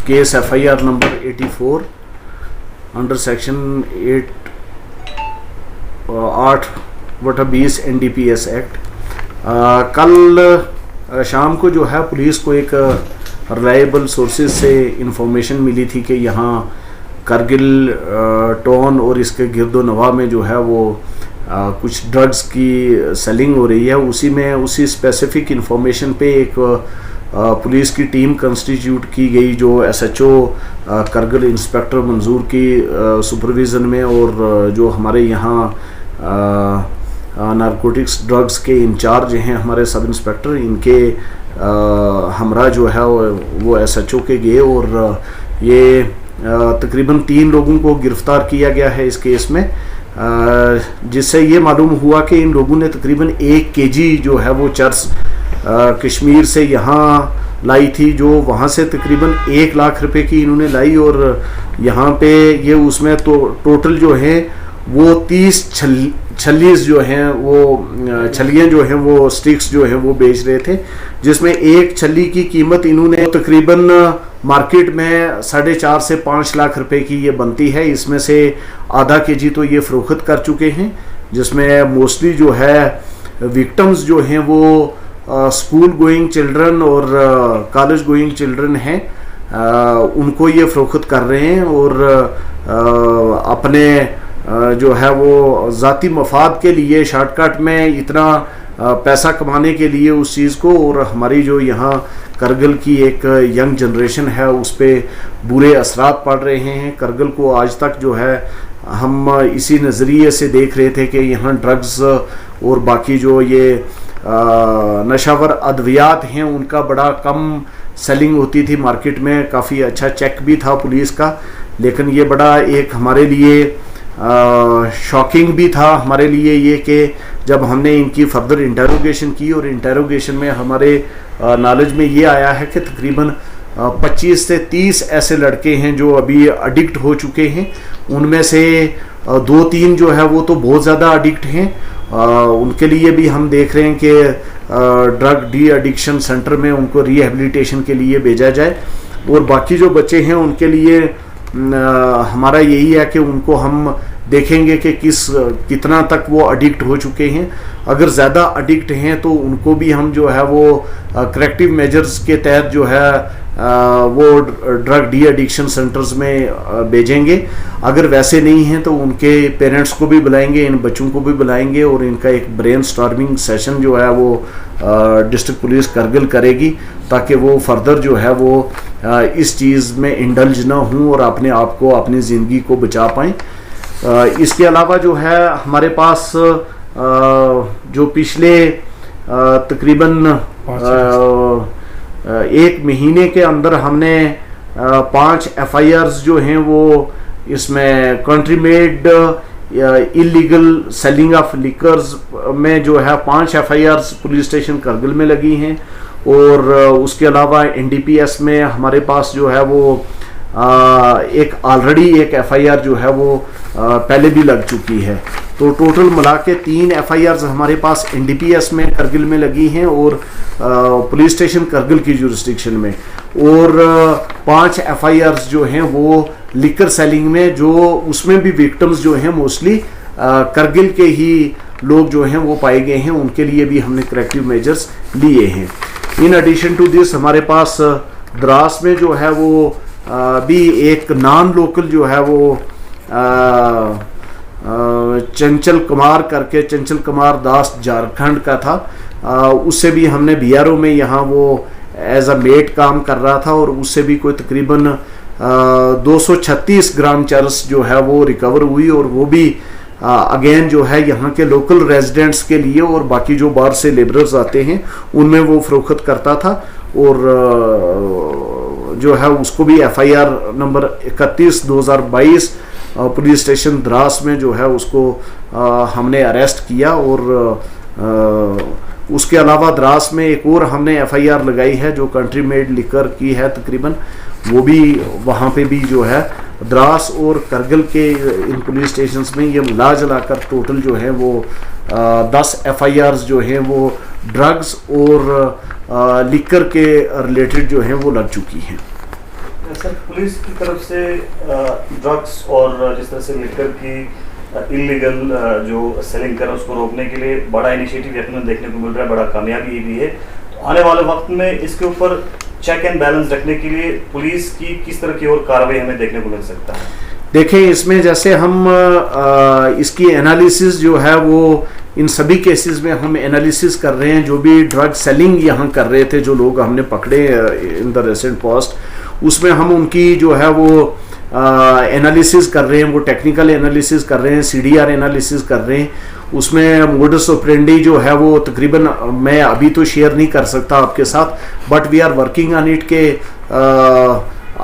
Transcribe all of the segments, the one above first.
Case FIR number 84 under section 8/20 NDPS act. कल शाम को जो है पुलिस को एक रिलायबल सोर्सेज से इंफॉर्मेशन मिली थी कि यहाँ करगिल टाउन और इसके गिरदो नवा में जो है वो कुछ ड्रग्स की सेलिंग हो रही है। उसी स्पेसिफिक इंफॉर्मेशन पे एक पुलिस की टीम कंस्टिट्यूट की गई जो SHO करगिल इंस्पेक्टर मंजूर की सुपरविज़न में, और जो हमारे यहाँ नारकोटिक्स ड्रग्स के इंचार्ज हैं हमारे सब इंस्पेक्टर, इनके हमरा जो है वो SHO के गए और ये तकरीबन 3 लोगों को गिरफ्तार किया गया है इस केस में, जिससे ये मालूम हुआ कि इन लोगों ने तकरीबन 1 kg जो है वो चर्स कश्मीर से यहाँ लाई थी, जो वहाँ से तकरीबन 1 लाख रुपए की इन्होंने लाई, और यहाँ पे ये उसमें तो टोटल जो है वो 30 छल्लीस जो हैं वो छलियाँ जो हैं वो स्टिक्स जो हैं वो बेच रहे थे, जिसमें एक छल्ली की कीमत इन्होंने तकरीबन मार्केट में 4.5 से 5 लाख रुपए की ये बनती है। इसमें से आधा kg तो ये फरोख्त कर चुके हैं, जिसमें मोस्टली जो है विक्टिम्स जो हैं वो स्कूल गोइंग चिल्ड्रन और कॉलेज गोइंग चिल्ड्रन हैं, उनको ये फरोख्त कर रहे हैं और अपने जो है वो ज़ाती मफाद के लिए शॉर्टकट में इतना पैसा कमाने के लिए उस चीज़ को, और हमारी जो यहाँ करगिल की एक यंग जनरेशन है उस पर बुरे असरात पड़ रहे हैं। करगिल को आज तक जो है हम इसी नज़रिए से देख रहे थे कि यहाँ ड्रग्स और बाकी जो ये नशावर अद्वियात हैं उनका बड़ा कम सेलिंग होती थी मार्केट में, काफ़ी अच्छा चेक भी था पुलिस का, लेकिन ये बड़ा एक हमारे लिए शॉकिंग भी था हमारे लिए ये कि जब हमने इनकी फर्दर इंटेरोगेशन की और इंटेरोगेशन में हमारे नॉलेज में ये आया है कि तकरीबन 25 से 30 ऐसे लड़के हैं जो अभी एडिक्ट हो चुके हैं, उनमें से 2-3 जो है वो तो बहुत ज़्यादा एडिक्ट हैं। उनके लिए भी हम देख रहे हैं कि ड्रग डी एडिक्शन सेंटर में उनको रिहेबिलिटेशन के लिए भेजा जाए, और बाकी जो बच्चे हैं उनके लिए हमारा यही है कि उनको हम देखेंगे कि कितना तक वो एडिक्ट हो चुके हैं। अगर ज़्यादा एडिक्ट हैं तो उनको भी हम जो है वो करेक्टिव मेजर्स के तहत जो है वो ड्रग डी एडिक्शन सेंटर्स में भेजेंगे। अगर वैसे नहीं हैं तो उनके पेरेंट्स को भी बुलाएंगे, इन बच्चों को भी बुलाएंगे, और इनका एक ब्रेन स्टॉर्मिंग सेशन जो है वो डिस्ट्रिक्ट पुलिस करगिल करेगी, ताकि वो फर्दर जो है वो इस चीज़ में इंडल्ज ना हों और अपने आप को अपनी ज़िंदगी को बचा पाएँ। इसके अलावा जो है हमारे पास जो पिछले तकरीबन 1 महीने के अंदर हमने 5 FIRs जो हैं वो इसमें country made illegal selling of liquors में जो है 5 FIRs पुलिस स्टेशन करगिल में लगी हैं, और उसके अलावा NDPS में हमारे पास जो है वो एक ऑलरेडी एक FIR जो है वो पहले भी लग चुकी है। तो टोटल मिला के 3 FIRs हमारे पास NDPS में करगिल में लगी हैं और पुलिस स्टेशन करगिल की जुरिस्डिक्शन में, और 5 FIRs जो हैं वो लिकर सेलिंग में, जो उसमें भी विक्टिम्स जो हैं मोस्टली करगिल के ही लोग जो हैं वो पाए गए हैं, उनके लिए भी हमने करेक्टिव मेजर्स लिए हैं। इन एडिशन टू दिस हमारे पास द्रास में जो है वो भी एक नॉन लोकल जो है वो चंचल कुमार दास झारखंड का था, उससे भी हमने BRO में यहाँ वो एज अ मेट काम कर रहा था, और उससे भी कोई तकरीबन 236 ग्राम चरस जो है वो रिकवर हुई, और वो भी अगेन जो है यहाँ के लोकल रेजिडेंट्स के लिए और बाकी जो बाहर से लेबरर्स आते हैं उनमें वो फरोख्त करता था, और जो है उसको भी FIR number 31/2022 police station Dras में जो है उसको हमने अरेस्ट किया, और उसके अलावा द्रास में एक और हमने FIR लगाई है जो कंट्री मेड लिकर की है तकरीबन, वो भी वहाँ पे भी जो है द्रास और करगिल के इन पुलिस स्टेशंस में ये मिला जुला कर टोटल जो है वो 10 FIRs जो हैं वो ड्रग्स और लिकर के रिलेटेड जो हैं वो लग चुकी हैं। सर, पुलिस की तरफ से ड्रग्स और जिस तरह से लिकर की इलीगल जो सेलिंग कर उसको रोकने के लिए बड़ा इनिशिएटिव यकीनन देखने को मिल रहा है, बड़ा कामयाबी भी है। तो आने वाले वक्त में इसके ऊपर चेक एंड बैलेंस रखने के लिए पुलिस की किस तरह की और कार्रवाई हमें देखने को मिल सकता है? देखें, इसमें जैसे हम इसकी एनालिसिस जो है वो इन सभी केसेस में हम एनालिसिस कर रहे हैं। जो भी ड्रग सेलिंग यहाँ कर रहे थे, जो लोग हमने पकड़े इन द रिसेंट पास्ट, उसमें हम उनकी जो है वो एनालिसिस कर रहे हैं, वो टेक्निकल एनालिसिस कर रहे हैं, सीडीआर एनालिसिस कर रहे हैं। उसमें मोडस ऑपरेंडी जो है वो तकरीबन मैं अभी तो शेयर नहीं कर सकता आपके साथ, but we are working on it के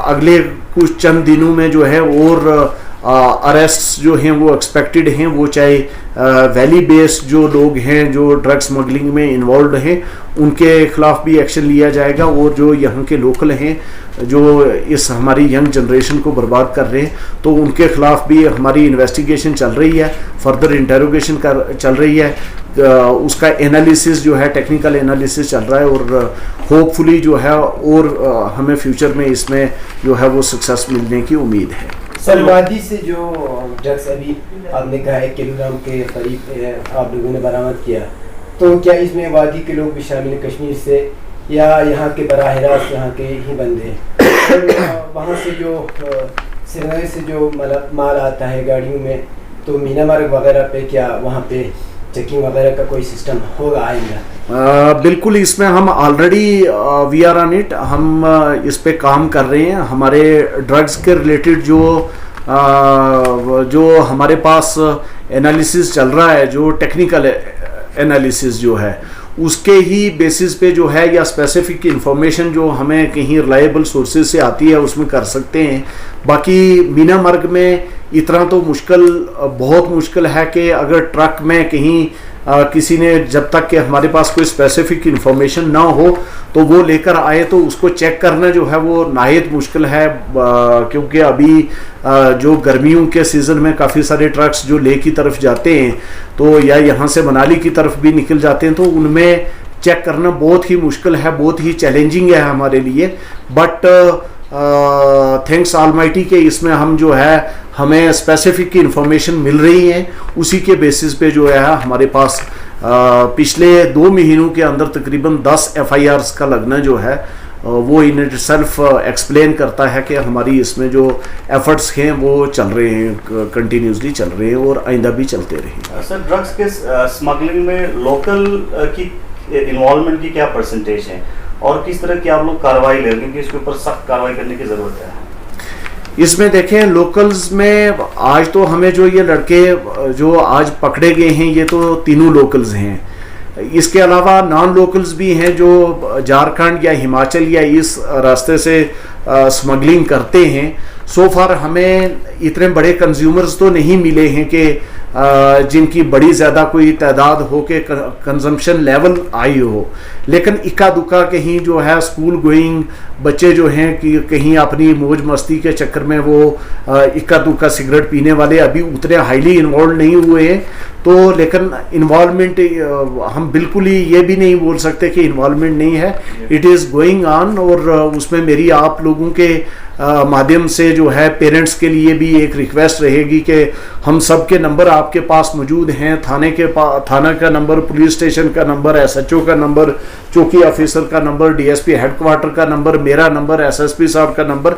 अगले कुछ चंद दिनों में जो है और अरेस्ट जो हैं वो एक्सपेक्टेड हैं। वो चाहे वैली बेस्ड जो लोग हैं जो ड्रग स्मगलिंग में इन्वॉल्व हैं उनके खिलाफ भी एक्शन लिया जाएगा, और जो यहाँ के लोकल हैं जो इस हमारी यंग जनरेशन को बर्बाद कर रहे हैं तो उनके खिलाफ भी हमारी इन्वेस्टिगेशन चल रही है, फर्दर इंटेरोगेशन चल रही है। उसका एनालिसिस जो है टेक्निकल एनालिसिस चल रहा है, और होपफुली जो है और हमें फ्यूचर में इसमें जो है वो सक्सेस मिलने की उम्मीद है। सर, वादी से जो ड्रग्स अभी आपने कहा 1 किलोग्राम के करीब आप लोगों ने बरामद किया, तो क्या इसमें वादी के लोग भी शामिल हैं कश्मीर से, या यहाँ के बराह रास्त यहाँ के ही बंदे हैं? वहाँ से जो श्रीनगर से जो माल आता है गाड़ियों में, तो मीना मार्ग वगैरह पे क्या वहाँ पे चेकिंग वगैरह का कोई सिस्टम होगा आएगा? बिल्कुल, इसमें हम already we are on it, हम इस पे काम कर रहे हैं। हमारे ड्रग्स के रिलेटेड जो हमारे पास एनालिसिस चल रहा है, जो टेक्निकल एनालिसिस जो है उसके ही बेसिस पे जो है, या स्पेसिफिक इंफॉर्मेशन जो हमें कहीं रिलायबल सोर्सेज से आती है उसमें कर सकते हैं। बाकी मीना मार्ग में इतना तो बहुत मुश्किल है कि अगर ट्रक में कहीं किसी ने, जब तक कि हमारे पास कोई स्पेसिफिक इंफॉर्मेशन ना हो तो वो लेकर आए, तो उसको चेक करना जो है वो नाहित मुश्किल है। क्योंकि अभी जो गर्मियों के सीज़न में काफ़ी सारे ट्रक्स जो लेह की तरफ जाते हैं तो या यहाँ से मनाली की तरफ भी निकल जाते हैं, तो उनमें चेक करना बहुत ही मुश्किल है, बहुत ही चैलेंजिंग है हमारे लिए। बट थैंक्स ऑलमाइटी के इसमें हम जो है हमें स्पेसिफिक इंफॉर्मेशन मिल रही है, उसी के बेसिस पे जो है हमारे पास पिछले 2 महीनों के अंदर तकरीबन 10 FIRs का लगना जो है वो इन इट सेल्फ एक्सप्लेन करता है कि हमारी इसमें जो एफर्ट्स हैं वो चल रहे हैं, कंटिन्यूसली चल रहे हैं और आइंदा भी चलते रहेंगे। सर, ड्रग्स के स्मगलिंग में लोकल की इन्वॉल्वमेंट की क्या परसेंटेज है और किस तरह की आप लोग कार्रवाई ले रहे हैं, क्योंकि इसके ऊपर सख्त कार्रवाई करने की ज़रूरत है? इसमें देखें, लोकल्स में आज तो हमें जो ये लड़के जो आज पकड़े गए हैं ये तो तीनों लोकल्स हैं। इसके अलावा नॉन लोकल्स भी हैं जो झारखंड या हिमाचल या इस रास्ते से स्मगलिंग करते हैं। सो फार हमें इतने बड़े कंज्यूमर्स तो नहीं मिले हैं कि जिनकी बड़ी ज़्यादा कोई तादाद हो के कंजम्पशन लेवल आई हो, लेकिन इक्का दुक्का कहीं जो है स्कूल गोइंग बच्चे जो हैं कि कहीं अपनी मौज मस्ती के चक्कर में वो इक्का दुक्का सिगरेट पीने वाले अभी उतने हाईली इन्वॉल्व नहीं हुए हैं। तो लेकिन इन्वॉल्वमेंट हम बिल्कुल ही ये भी नहीं बोल सकते कि इन्वॉल्वमेंट नहीं है, इट इज़ गोइंग ऑन। और उसमें मेरी आप लोगों के माध्यम से जो है पेरेंट्स के लिए भी एक रिक्वेस्ट रहेगी कि हम सब के नंबर आपके पास मौजूद हैं, थाना का नंबर, पुलिस स्टेशन का नंबर, SHO का नंबर, चौकी ऑफिसर का नंबर, DSP हेडक्वार्टर का नंबर, मेरा नंबर, SSP साहब का नंबर।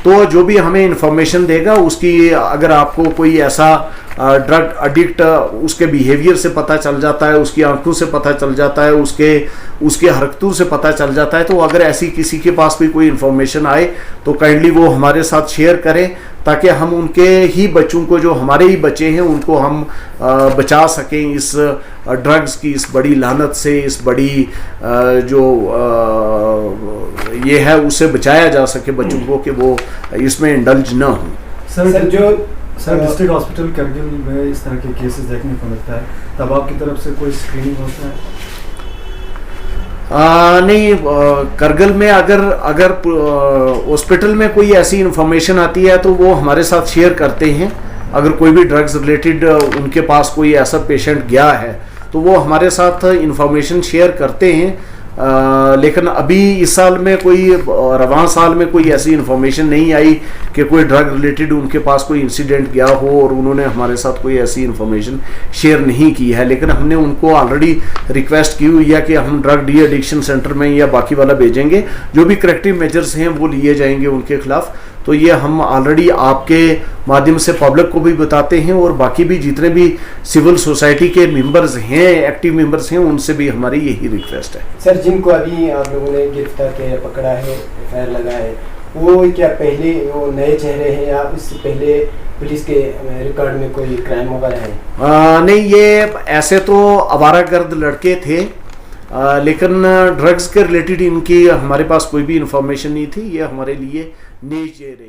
तो जो भी हमें इंफॉर्मेशन देगा उसकी, अगर आपको कोई ऐसा ड्रग एडिक्ट उसके बिहेवियर से पता चल जाता है, उसकी आंखों से पता चल जाता है, उसके हरकतों से पता चल जाता है, तो अगर ऐसी किसी के पास भी कोई इन्फॉर्मेशन आए तो काइंडली वो हमारे साथ शेयर करें, ताकि हम उनके ही बच्चों को, जो हमारे ही बच्चे हैं, उनको हम बचा सकें इस ड्रग्स की इस बड़ी लानत से, इस बड़ी जो ये है उससे बचाया जा सके बच्चों को कि वो इसमें इंडल्ज ना हो। सर डिस्ट्रिक्ट हॉस्पिटल करगिल में इस तरह के केसेस देखने को मिलता है, तब आपकी तरफ से कोई स्क्रीनिंग होता है? नहीं, करगिल में अगर हॉस्पिटल में कोई ऐसी इंफॉर्मेशन आती है तो वो हमारे साथ शेयर करते हैं। अगर कोई भी ड्रग्स रिलेटेड उनके पास कोई ऐसा पेशेंट गया है तो वो हमारे साथ इंफॉर्मेशन शेयर करते हैं। लेकिन अभी इस साल में कोई रवां साल में कोई ऐसी इंफॉर्मेशन नहीं आई कि कोई ड्रग रिलेटेड उनके पास कोई इंसिडेंट गया हो और उन्होंने हमारे साथ कोई ऐसी इंफॉर्मेशन शेयर नहीं की है। लेकिन हमने उनको ऑलरेडी रिक्वेस्ट की हुई है कि हम ड्रग डी एडिक्शन सेंटर में या बाकी वाला भेजेंगे, जो भी करेक्टिव मेजर्स हैं वो लिए जाएंगे उनके खिलाफ। तो ये हम ऑलरेडी आपके माध्यम से पब्लिक को भी बताते हैं और बाकी भी जितने भी सिविल सोसाइटी के मेंबर्स हैं, एक्टिव मेंबर्स हैं, उनसे भी हमारी यही रिक्वेस्ट है। सर, जिनको अभी आप लोगों ने गिरफ्तार किया, पकड़ा है, एफआईआर लगा है, वो क्या पहले वो नए चेहरे हैं या उससे पहले पुलिस के रिकॉर्ड में कोई क्राइम वगैरह है? नहीं, ये ऐसे तो आवारागर्द लड़के थे, लेकिन ड्रग्स के रिलेटेड इनकी हमारे पास कोई भी इंफॉर्मेशन नहीं थी। ये हमारे लिए नई चेहरे